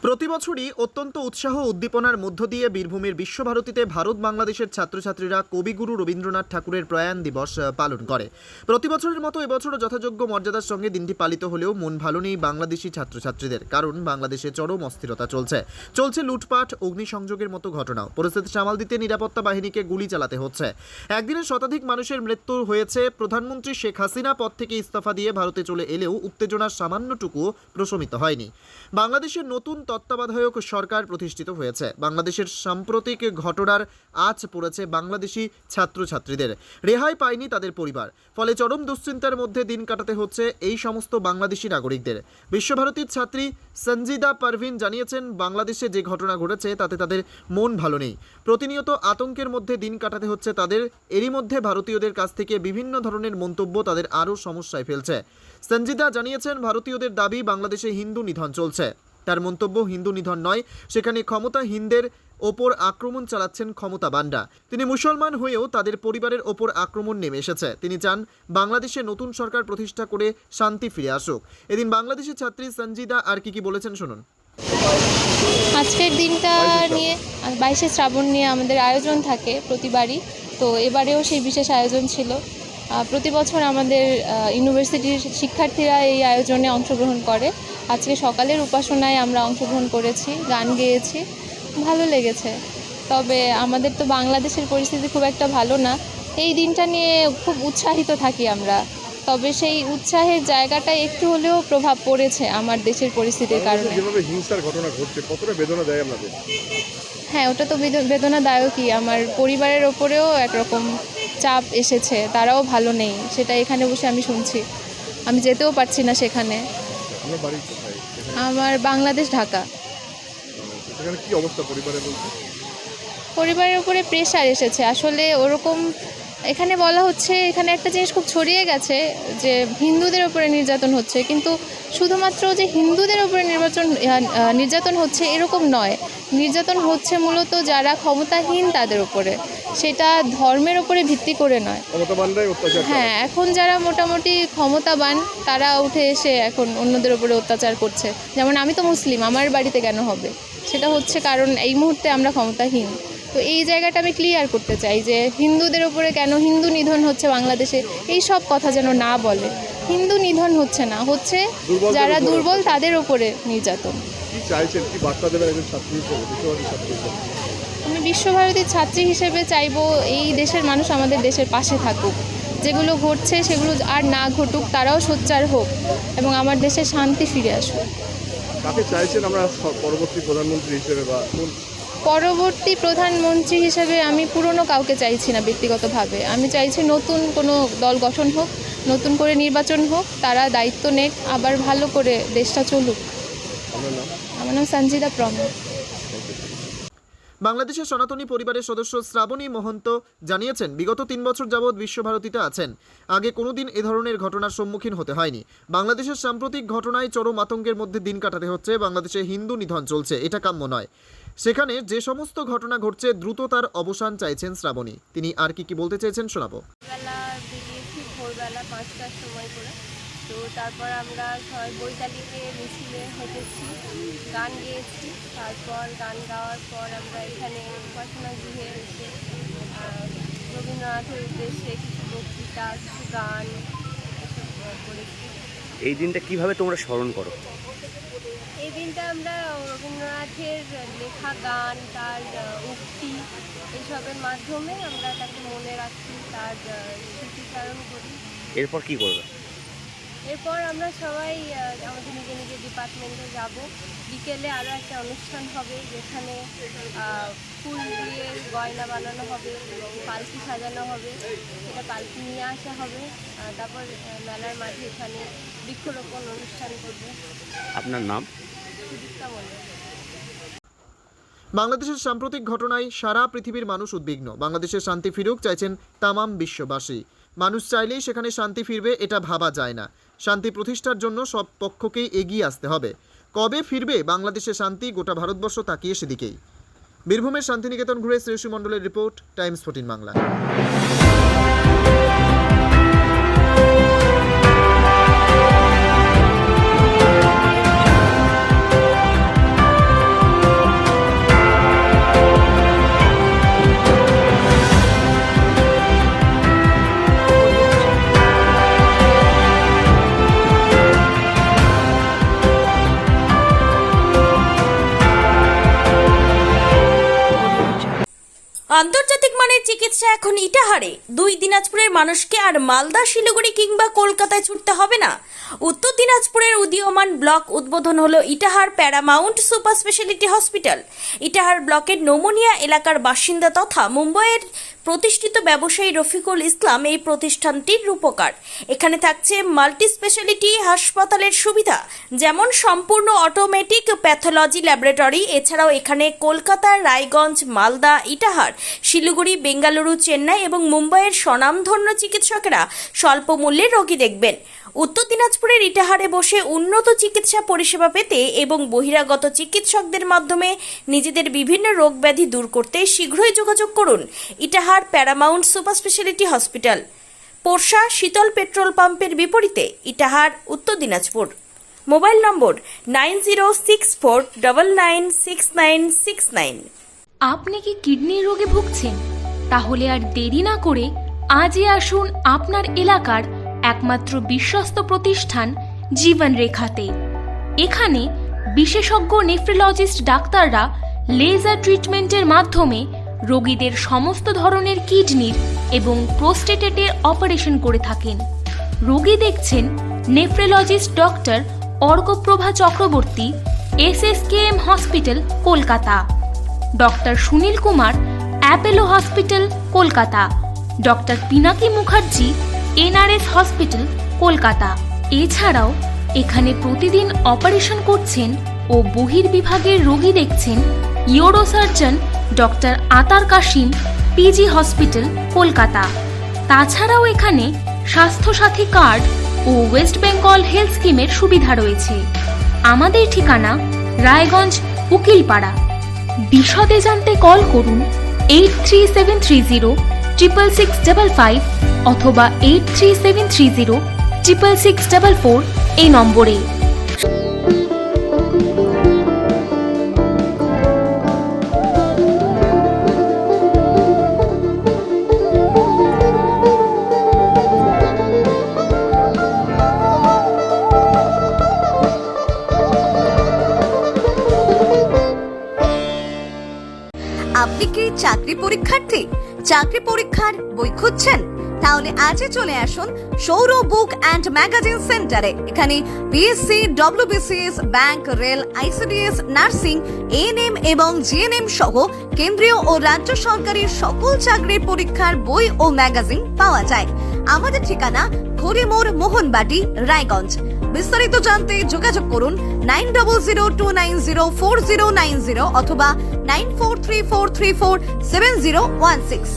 প্রতি বছরই অত্যন্ত উৎসাহ উদ্দীপনার মধ্য দিয়ে বীরভূমের বিশ্বভারতীতে ভারত বাংলাদেশের ছাত্রছাত্রীরা কবিগুরু রবীন্দ্রনাথ ঠাকুরের প্রয়াণ দিবস পালন করে। প্রতি বছরের মতো এবছরও যথাযোগ্য মর্যাদার সঙ্গে দিনটি পালিত হলেও মন ভালো নেই বাংলাদেশি ছাত্রছাত্রীদের, কারণ বাংলাদেশে চরম অস্থিরতা চলছে লুটপাট, অগ্নিসংযোগের মতো ঘটনাও। পরিস্থিতি সামাল দিতে নিরাপত্তা বাহিনীকে গুলি চালাতে হচ্ছে। একদিনে শতাধিক মানুষের মৃত্যু হয়েছে। প্রধানমন্ত্রী শেখ হাসিনা পদ থেকে ইস্তফা দিয়ে ভারতে চলে এলেও উত্তেজনার সামান্যটুকু প্রশমিত হয়নি। বাংলাদেশের নতুন তত্ত্বাবধায়ক সরকার প্রতিষ্ঠিত হয়েছে। বাংলাদেশের সাম্প্রতিক ঘটনার আঁচ পড়েছে বাংলাদেশি ছাত্রছাত্রীদের, রেহাই পায়নি তাদের পরিবার। ফলে চরম দুশ্চিন্তার মধ্যে দিন কাটাতে হচ্ছে এই সমস্ত বাংলাদেশি নাগরিকদের। বিশ্বভারতীর ছাত্রী সঞ্জিদা পারভিন জানিয়েছেন, বাংলাদেশে যে ঘটনা ঘটেছে তাতে তাদের মন ভালো নেই। প্রতিনিয়ত আতঙ্কের মধ্যে দিন কাটাতে হচ্ছে তাদের। এরই মধ্যে ভারতীয়দের কাছ থেকে বিভিন্ন ধরনের মন্তব্য তাদের আরও সমস্যায় ফেলছে। সঞ্জিদা জানিয়েছেন, ভারতীয়দের দাবি বাংলাদেশে হিন্দু নিধন চলছে। তার মন্তব্য, হিন্দু নিধন নয়, সেখানে ক্ষমতাহীনদের ওপর আক্রমণ চালাচ্ছেন ক্ষমতাবানরা। তিনি মুসলমান হয়েও তাদের পরিবারের ওপর আক্রমণ নেমে এসেছে। তিনি চান বাংলাদেশে নতুন সরকার প্রতিষ্ঠা করে শান্তি ফিরে আসুক। এদিন বাংলাদেশের ছাত্রী সঞ্জিদা আর কি বলেছেন শুনুন। আজকের দিনটা নিয়ে 22শে শ্রাবণ নিয়ে আমাদের আয়োজন থাকে প্রতিবারই, তো এবারেও সেই বিশেষ আয়োজন ছিল। প্রতি বছর আমাদের ইউনিভার্সিটির শিক্ষার্থীরা এই আয়োজনে অংশগ্রহণ করে। আজকে সকালের উপাসনায় আমরা অংশগ্রহণ করেছি, গান গেয়েছি, ভালো লেগেছে। তবে আমাদের তো বাংলাদেশের পরিস্থিতি খুব একটা ভালো না। এই দিনটা নিয়ে খুব উৎসাহিত থাকি আমরা, তবে সেই উৎসাহের জায়গাটা একটু হলেও প্রভাব পড়েছে আমার দেশের পরিস্থিতির কারণে। যেভাবে হিংসার ঘটনা ঘটছে, কতটা বেদনা দেয় আপনাদের? হ্যাঁ, ওটা তো বেদনাদায়কই। আমার পরিবারের ওপরেও একরকম চাপ এসেছে, তারাও ভালো নেই, সেটা এখানে বসে আমি শুনছি। আমি যেতেও পারছি না সেখানে। আপনার বাড়ি কোথায়? আমার বাংলাদেশ, ঢাকা। সেখানে কি অবস্থা পরিবারের বলতে? পরিবারের উপরে প্রেশার এসেছে আসলে ওরকম। এখানে বলা হচ্ছে, এখানে একটা জিনিস খুব ছড়িয়ে গেছে যে হিন্দুদের উপরে নির্যাতন হচ্ছে, কিন্তু শুধুমাত্র যে হিন্দুদের উপরে নির্যাতন হচ্ছে এরকম নয়। নির্যাতন হচ্ছে মূলত যারা ক্ষমতাহীন তাদের উপরে, সেটা ধর্মের উপরে ভিত্তি করে নয়। হ্যাঁ, এখন যারা মোটামুটি ক্ষমতাবান তারা উঠে এসে এখন অন্যদের উপরে অত্যাচার করছে। যেমন আমি তো মুসলিম, আমার বাড়িতে কেন হবে? সেটা হচ্ছে কারণ এই মুহূর্তে আমরা ক্ষমতাহীন। তো এই জায়গাটা আমি ক্লিয়ার করতে চাই যে হিন্দুদের উপরে কেন হিন্দু নিধন হচ্ছে বাংলাদেশে, এই সব কথা যেন না বলে। হিন্দু নিধন হচ্ছে না, হচ্ছে যারা দুর্বল তাদের উপরে নির্যাতন। আমি বিশ্বভারতীর ছাত্রী হিসেবে চাইবো এই দেশের মানুষ আমাদের দেশের পাশে থাকুক, যেগুলো ঘটছে সেগুলো আর না ঘটুক, তারাও সোচ্চার হোক এবং আমার দেশে শান্তি ফিরে আসুক। কাকে চাইছেন আমরা পরবর্তী প্রধানমন্ত্রী হিসেবে? পরবর্তী প্রধানমন্ত্রী হিসেবে আমি পুরনো কাউকে চাইছি না ব্যক্তিগতভাবে। আমি চাইছি নতুন কোনো দল গঠন হোক, নতুন করে নির্বাচন হোক, তারা দায়িত্ব নেক, আবার ভালো করে দেশটা চলুক। আমার নাম সঞ্জিদা প্রমা। বাংলাদেশের সনাতনী পরিবারের সদস্য শ্রাবণী মহন্ত জানিয়েছেন, বিগত 3 বছর যাবৎ বিশ্বভারতীতে আছেন। আগে কোনোদিন এ ধরনের ঘটনার সম্মুখীন হতে হয়নি। বাংলাদেশের সাম্প্রতিক ঘটনায় চরম আতঙ্কের মধ্যে দিন কাটাতে হচ্ছে। বাংলাদেশে হিন্দু নিধন চলছে, এটা কাম্য নয়। সেখানে যে সমস্ত ঘটনা ঘটছে দ্রুত তার অবসান চাইছেন শ্রাবণী। তিনি আর কি বলতে চেয়েছেন শোনাবো। বেরিয়েছি ভোরবেলা 5টার সময় করে। তো তারপর আমরা সবাই বৈতালিকে মিছিলে হেঁটেছি, গান গেয়েছি। তারপর গান গাওয়ার পর আমরা এখানে উপাসনা গৃহে এসে রবীন্দ্রনাথের উদ্দেশ্যে কিছু বক্তৃতা, কিছু গান এসব করেছি। এই দিনটা কিভাবে তোমরা স্মরণ করো? এই দিনটা আমরা রবীন্দ্রনাথের লেখা গান, তার উক্তি, এইসবের মাধ্যমে আমরা তাকে মনে রাখি, তার স্মৃতিচারণ করি। এরপর কি করবে? এরপর আমরা সবাই আমাদের নিজের নিজের ডিপার্টমেন্টে যাব। বিকেলে আরও একটা অনুষ্ঠান হবে, যেখানে ফুল দিয়ে গয়না বানানো হবে, পালকি সাজানো হবে, সেটা পালকি নিয়ে আসা হবে। তারপর মেলার মাঝে এখানে বৃক্ষরোপণ অনুষ্ঠান করবে। আপনার নাম? বাংলাদেশের সাম্প্রতিক ঘটনায় সারা পৃথিবীর মানুষ উদ্বিগ্ন। বাংলাদেশের শান্তি ফিরুক চাইছেন তামাম বিশ্ববাসী। মানুষ চাইলেই সেখানে শান্তি ফিরবে এটা ভাবা যায় না। শান্তি প্রতিষ্ঠার জন্য সব পক্ষকেই এগিয়ে আসতে হবে। কবে ফিরবে বাংলাদেশে শান্তি, গোটা ভারতবর্ষ তাকিয়ে সেদিকেই। বীরভূমের শান্তিনিকেতন ঘুরে শ্রেয়সী মণ্ডলের রিপোর্ট, টাইমস 14 বাংলা। আন্তর্জাতিক মানের চিকিৎসা এখন ইটাহারে। 2 দিনাজপুরের মানুষকে আর মালদা, শিলিগুড়ি কিংবা কলকাতায় ছুটতে হবে না। উত্তর দিনাজপুরের উদীয়মান ব্লক উদ্বোধন হলো Itahar paramount super speciality hospital. Itahar ব্লকের নোমোনিয়া এলাকার বাসিন্দা তথা মুম্বাইয়ের প্রতিষ্ঠিত ব্যবসায়ী রফিকুল ইসলাম এই প্রতিষ্ঠানটির রূপকার। এখানে থাকছে মাল্টি স্পেশালিটি হাসপাতালের সুবিধা, যেমন সম্পূর্ণ অটোমেটিক প্যাথোলজি ল্যাবরেটরি। এছাড়াও এখানে কলকাতা, রায়গঞ্জ, মালদা, ইটাহার, শিলিগুড়ি, বেঙ্গালুরু, চেন্নাই এবং মুম্বাইয়ের স্বনামধন্য চিকিৎসকেরা স্বল্প মূল্যে রোগী দেখবেন। উত্তর দিনাজপুরের ইটাহারে বসে উন্নত চিকিৎসা পরিষেবা পেতে এবং বহিরাগত চিকিৎসকদের মাধ্যমে নিজেদের বিভিন্ন রোগ ব্যাধি দূর করতে শীঘ্রই যোগাযোগ করুন Itahar paramount super speciality hospital, Porsha Sheetal petrol পাম্পের বিপরীতে, ইটাহার, উত্তর দিনাজপুর। মোবাইল নম্বর 9064996969। আপনি কি কিডনির রোগে ভুগছেন? তাহলে আর দেরি না করে আজই আসুন আপনার এলাকার একমাত্র বিশ্বস্ত প্রতিষ্ঠান জীবন রেখাতে। এখানে বিশেষজ্ঞ নেফ্রোলজিস্ট ডাক্তাররা লেজার ট্রিটমেন্টের মাধ্যমে রোগীদের সমস্ত ধরনের কিডনির এবং প্রোস্টেটের অপারেশন করে থাকেন। রোগী দেখছেন nephrologist doctor Arkaprava Chakraborty, SSKM hospital, Kolkata. Doctor Sunil Kumar, Apollo hospital, Kolkata. Doctor Pinaki Mukherjee, NRS hospital, Kolkata. এছাড়াও এখানে প্রতিদিন অপারেশন করছেন ও বহির্বিভাগের রোগী দেখছেন ইউরোসার্জন ডক্টর আতার কাশিম, PG হসপিটাল, কলকাতা। তাছাড়াও এখানে স্বাস্থ্যসাথী কার্ড ও ওয়েস্ট বেঙ্গল হেলথ স্কিমের সুবিধা রয়েছে। আমাদের ঠিকানা রায়গঞ্জ, উকিলপাড়া। বিশদে জানতে কল করুন 8373066655 অথবা 8373066644 এই নম্বরে। আপনি কি চাকরি পরীক্ষার্থী? চাকরি পরীক্ষার বই খুঁজছেন? তাহলে আজই চলে আসুন সৌর বুক অ্যান্ড ম্যাগাজিন সেন্টারে। এখানে BSc, WBCS, bank, rail, ICDS, nursing, ANM এবং GNM সহ কেন্দ্রীয় ও রাজ্য সরকারের সকল চাকরির পরীক্ষার বই ও ম্যাগাজিন পাওয়া যায়। আমাদের ঠিকানা ঘড়িমোড়, মোহনবাটি, রায়গঞ্জ। বিস্তারিত জানতে যোগাযোগ করুন 9002904090 অথবা 9434347016।